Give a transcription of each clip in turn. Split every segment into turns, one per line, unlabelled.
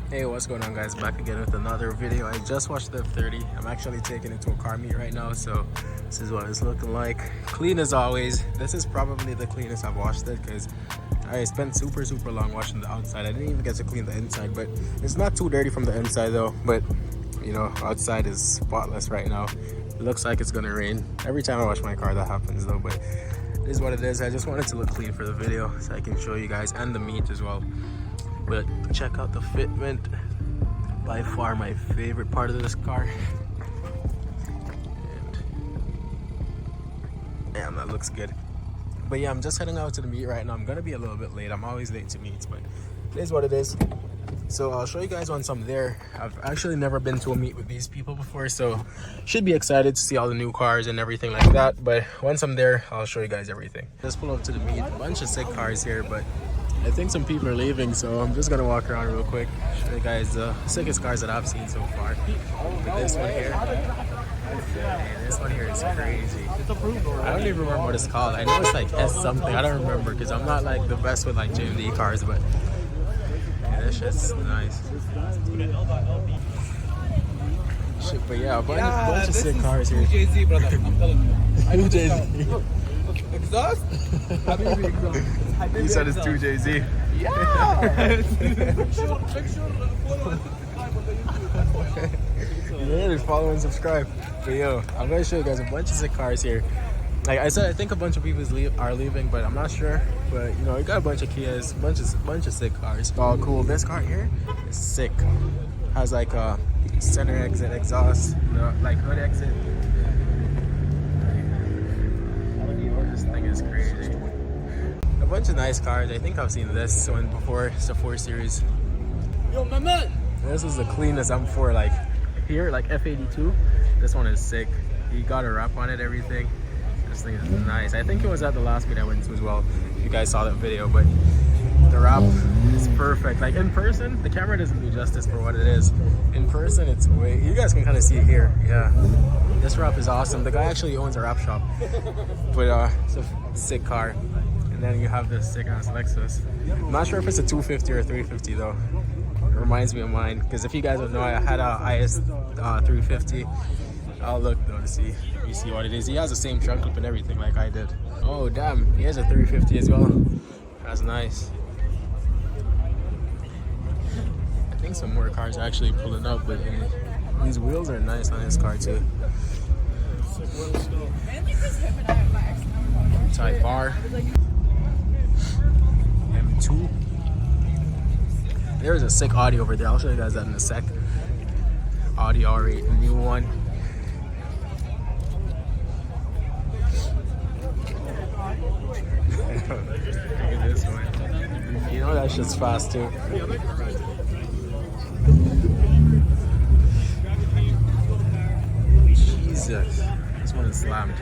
Hey, what's going on, guys? Back again with another video. I just watched the F30. I'm actually taking it to a car meet right now, so this is what it's looking like. Clean as always. This is probably the cleanest I've washed it because I spent super long washing the outside. I didn't even get to clean the inside, but it's not too dirty from the inside though. But you know, outside is spotless right now. It looks like it's gonna rain. Every time I wash my car that happens though, but it is what it is. I just wanted to look clean for the video so I can show you guys, and the meat as well. But check out the fitment. By far my favorite part of this car. And damn, that looks good. But yeah, I'm just heading out to the meet right now. I'm gonna be a little bit late. I'm always late to meets, but it is what it is. So I'll show you guys once I'm there. I've actually never been to a meet with these people before, so should be excited to see all the new cars and everything like that. But once I'm there, I'll show you guys everything. Just pull up to the meet. A bunch of sick cars here, but I think some people are leaving, so I'm just gonna walk around real quick, show you guys the sickest cars that I've seen so far. But this one here, man, this one here is crazy. I don't even remember what it's called. I know it's like S something. I don't remember because I'm not like the best with like JMD cars, but yeah, this shit's nice. Shit, but yeah, a bunch of sick cars here.
Jay-Z, brother. I'm telling you.
Two Jay-Z.
Exhaust?
He said it's two Jay-Z.
Yeah!
Yeah, follow and subscribe. But yo, I'm gonna show you guys a bunch of sick cars here. Like I said, I think a bunch of people are leaving, but I'm not sure. But you know, we got a bunch of Kias, bunch of sick cars. Oh, cool! This car here is sick. Has like a center exit exhaust, like hood exit. This thing is crazy. A bunch of nice cars. I think I've seen this one before. It's a 4 Series.
Yo, my man!
This is the cleanest M4. Like here, like F82. This one is sick. He got a wrap on it, everything. This thing is nice. I think it was at the last meet I went to as well. If you guys saw that video, but the wrap is perfect. Like in person, the camera doesn't do justice for what it is. In person, it's way. You guys can kind of see it here. Yeah, this wrap is awesome. The guy actually owns a wrap shop, but it's a sick car. And then you have this sick ass Lexus. I'm not sure if it's a 250 or a 350 though. It reminds me of mine because if you guys don't know, I had a IS 350. I'll look though to see. You see what it is. He has the same trunk clip and everything like I did. Oh damn, he has a 350 as well. That's nice. I think some more cars are actually pulling up, but these wheels are nice on this car too. Type R. M2. There's a sick Audi over there. I'll show you guys that in a sec. Audi R8, the new one. Look at this one. You know that shit's fast too. Jesus, this one is slammed.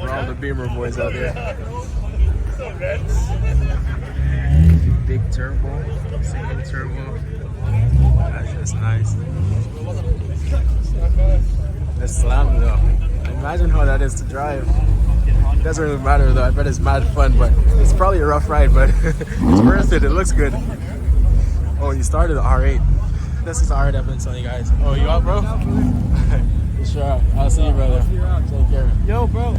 For all the Beamer boys out there. Big turbo, single turbo. That's just nice. The slam though. Imagine how that is to drive. It doesn't really matter though. I bet it's mad fun, but it's probably a rough ride, but it's worth it. It looks good. Oh, you started the R8. This is the R8 I've been telling you guys. Oh, you out, bro? Sure. I'll see you, brother. Take care.
Yo, bro.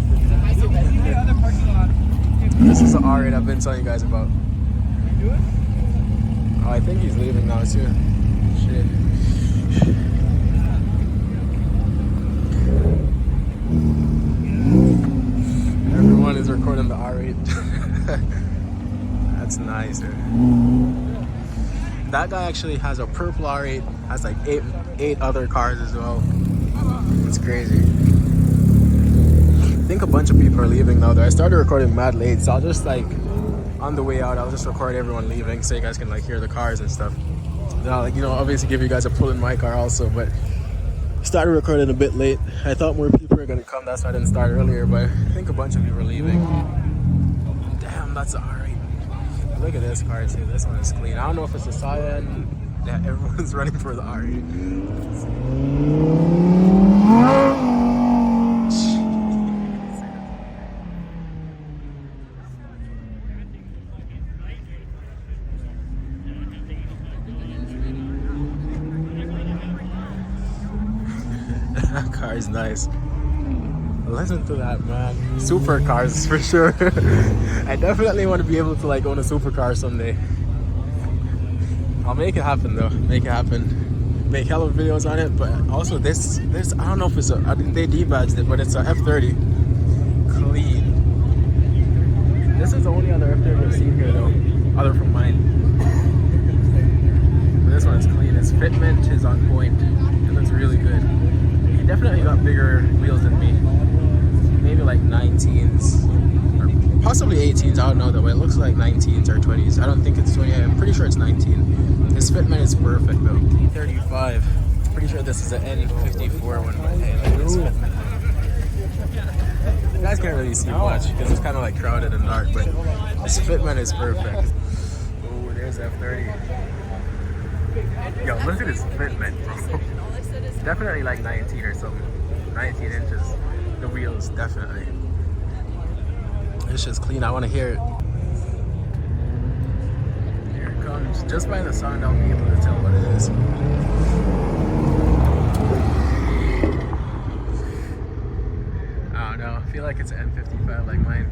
This is the R8 I've been telling you guys about. Oh, I think he's leaving now too. Shit. Everyone is recording the R8. That's nice. That guy actually has a purple R8. Has like eight other cars as well. It's crazy. I think a bunch of people are leaving now though. I started recording mad late, so I'll just like on the way out I'll just record everyone leaving so you guys can like hear the cars and stuff. Then I'll, like, you know, obviously give you guys a pull in my car also, but started recording a bit late. I thought more people were gonna come, that's why I didn't start earlier, but I think a bunch of people are leaving. Damn, that's a R8. Look at this car too. This one is clean. I don't know if it's a cyan. Yeah, everyone's running for the R8. car is nice. Listen to that, man. Supercars for sure. I definitely want to be able to like own a supercar someday. I'll make it happen though. Make it happen. Make hella videos on it. But also this I don't know if it's I think they debadged it, but it's a F30. Clean. This is the only other F30 I've seen here though, other from mine. But this one's clean. Its fitment is on point. It looks really good. He definitely got bigger wheels than me. Maybe like 19s or possibly 18s. I don't know though. But it looks like 19s or 20s. I don't think it's 20. I'm pretty sure it's 19. His fitment is perfect though. 35. Pretty sure this is an N54 one. But hey, look at this fitment. You guys can't really see much because it's kind of like crowded and dark, but this fitment is perfect. Oh, there's F30. Yo, look at this fitment, bro. Definitely like 19 or something. 19 inches. The wheels, definitely. It's just clean. I want to hear it. Here it comes. Just by the sound, I'll be able to tell what it is. I feel like it's an N55 like mine.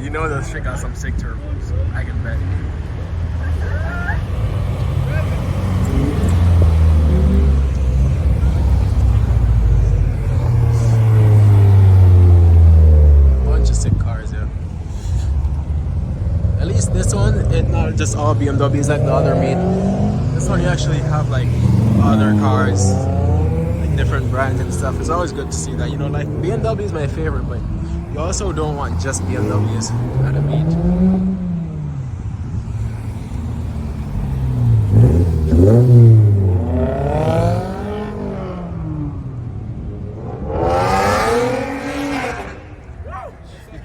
You know this shit got some sick turbos, I can bet. This one, it's not just all BMWs like the other meet. This one you actually have like other cars, like different brands and stuff. It's always good to see that, you know, like BMW is my favorite, but you also don't want just BMWs at a meet.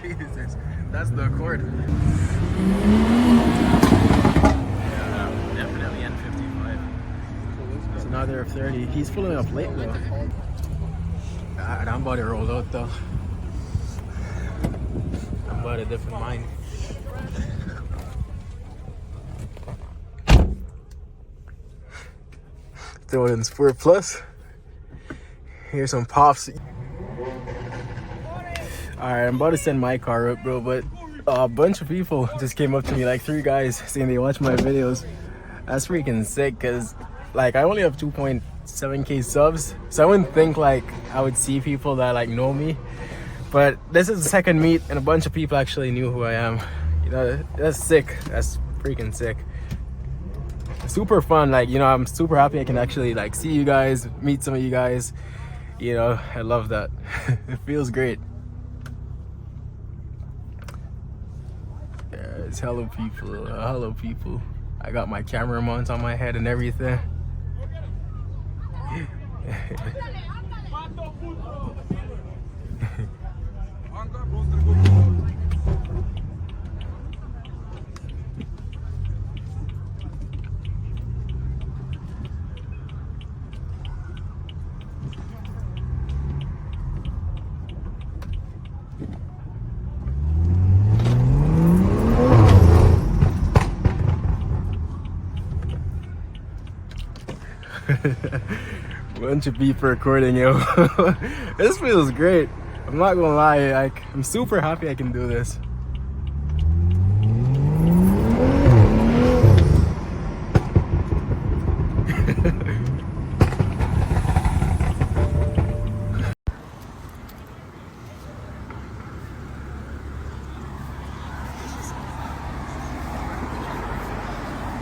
Jesus, that's the Accord. Yeah, definitely N55. It's another F30. He's pulling up late though. God, I'm about to roll out though. I'm about a different mind. Throwing in Sport Plus. Here's some pops. Alright, I'm about to send my car up, bro, but a bunch of people just came up to me, like 3 guys, saying they watch my videos. That's freaking sick, because like I only have 2.7k subs, so I wouldn't think like I would see people that like know me. But this is the second meet and a bunch of people actually knew who I am. You know, that's sick. That's freaking sick. Super fun. Like, you know, I'm super happy I can actually like see you guys, meet some of you guys. You know, I love that. It feels great. It's hello people. I got my camera mount on my head and everything. Bunch of people recording, yo. This feels great. I'm not gonna lie, like I'm super happy I can do this.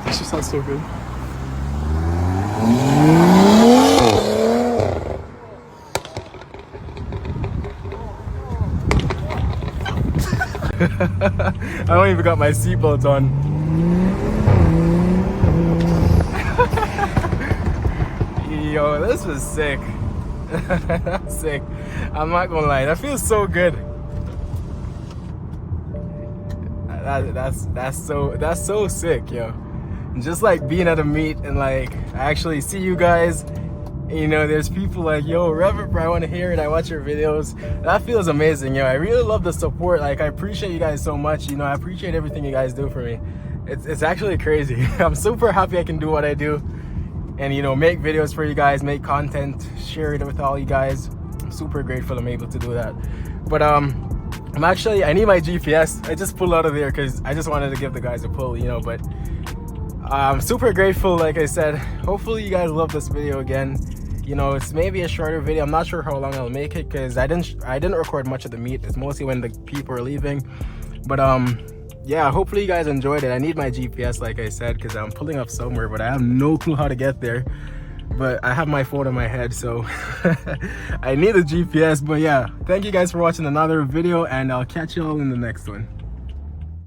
This just sounds so good. I don't even got my seatbelt on. Yo, this was sick. That's sick. I'm not gonna lie, that feels so good. That's so sick, yo. just like being at a meet and like actually see you guys. You know, there's people like, yo, Reverend, bro, I want to hear it. I watch your videos. That feels amazing, yo. I really love the support. Like, I appreciate you guys so much. You know, I appreciate everything you guys do for me. It's actually crazy. I'm super happy I can do what I do and, you know, make videos for you guys, make content, share it with all you guys. I'm super grateful I'm able to do that. But I need my GPS. I just pulled out of there because I just wanted to give the guys a pull, you know, but I'm super grateful. Like I said, hopefully you guys love this video again. You know, it's maybe a shorter video. I'm not sure how long I'll make it because I didn't record much of the meet. It's mostly when the people are leaving. But yeah, hopefully you guys enjoyed it. I need my GPS, like I said, because I'm pulling up somewhere, but I have no clue how to get there. But I have my phone in my head, so I need a GPS. But yeah, thank you guys for watching another video, and I'll catch you all in the next one.